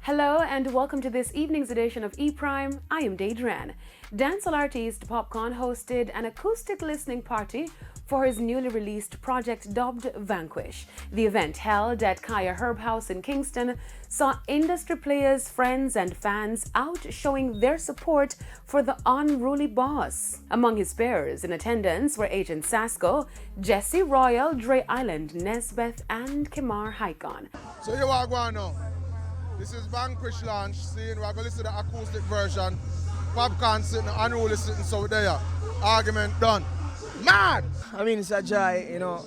Hello and welcome to this evening's edition of E-Prime. I am Dadrian. Dancehall artist Popcaan hosted an acoustic listening party for his newly released project dubbed Vanquish. The event, held at Kaya Herb House in Kingston, saw industry players, friends and fans out showing their support for the unruly boss. Among his peers in attendance were Agent Sasko, Jesse Royal, Dre Island, Nesbeth and Kimar Haikon. So you are going now. This is Vanquish launch. Seeing we're going to listen to the acoustic version. Popcaan sitting, unruly sitting, so there. Argument done. Mad! I mean, it's a joy, you know.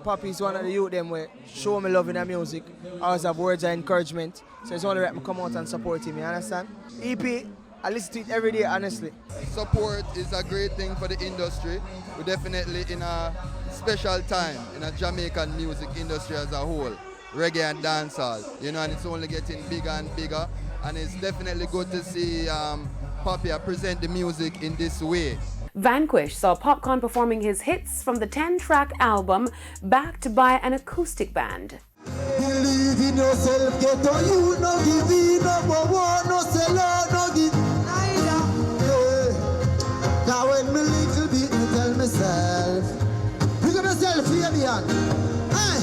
Poppy is one of the youth them where show me love in the music. I always have words of encouragement. So it's only right to come out and support him, you understand? EP, I listen to it every day, honestly. Support is a great thing for the industry. We're definitely in a special time in a Jamaican music industry as a whole. Reggae and dancehall, you know, and it's only getting bigger and bigger. And it's definitely good to see Poppy present the music in this way. Vanquish saw Popcaan performing his hits from the 10-track album backed by an acoustic band. Believe in yourself, get on you, no give in, no war, no sell out, no give neither. Yeah. Now when me little bit, me tell myself, pick up yourself, Fabian. Hey,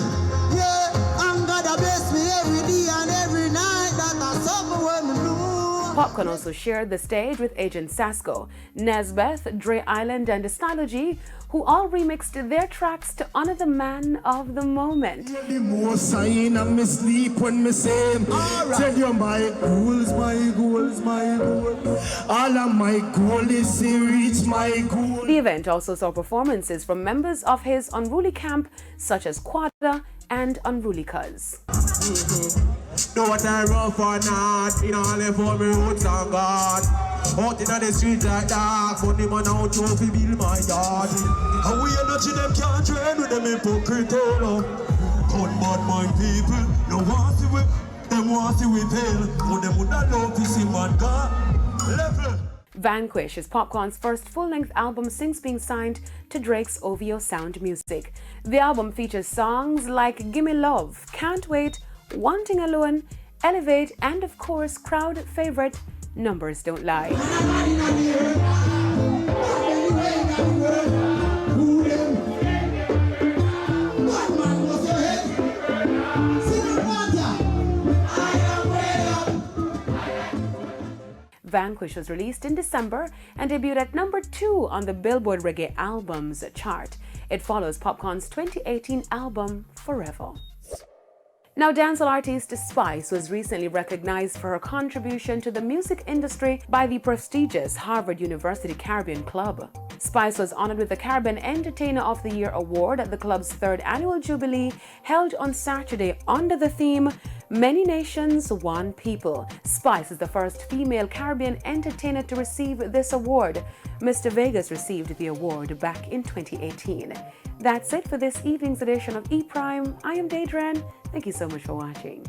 yeah, I'm gonna bless me every day and every night, that I suffer when me know. Popcaan also shared the stage with Agent Sasko, Nesbeth, Dre Island and Stylogy, who all remixed their tracks to honor the man of the moment. The more sign and me sleep when me say, tell you my goals, my goals, my goals. All of my goal is to reach my goal. The event also saw performances from members of his Unruly camp, such as Quada and Unruly Cuz. Know what I run for not, in all the for me roots and God. Out in the street like that, but the man out to build my yard. And we energy them can't train with them hypocrite all up. Cut bad mind people, no want to whip, them want to whip hell. But them would not love to see man God. Level. Vanquish is Popcaan's first full-length album since being signed to Drake's OVO Sound Music. The album features songs like Gimme Love, Can't Wait, Wanting Alone, Elevate, and of course crowd favorite Numbers Don't Lie. Vanquish was released in December and debuted at number 2 on the Billboard Reggae Albums chart. It follows Popcaan's 2018 album Forever. Now, dancehall artist Spice was recently recognized for her contribution to the music industry by the prestigious Harvard University Caribbean Club. Spice was honored with the Caribbean Entertainer of the Year award at the club's 3rd annual jubilee held on Saturday under the theme Many Nations, One People. Spice is the first female Caribbean entertainer to receive this award. Mr. Vegas received the award back in 2018. That's it for this evening's edition of E-Prime. I am Dadrian. Thank you so much for watching.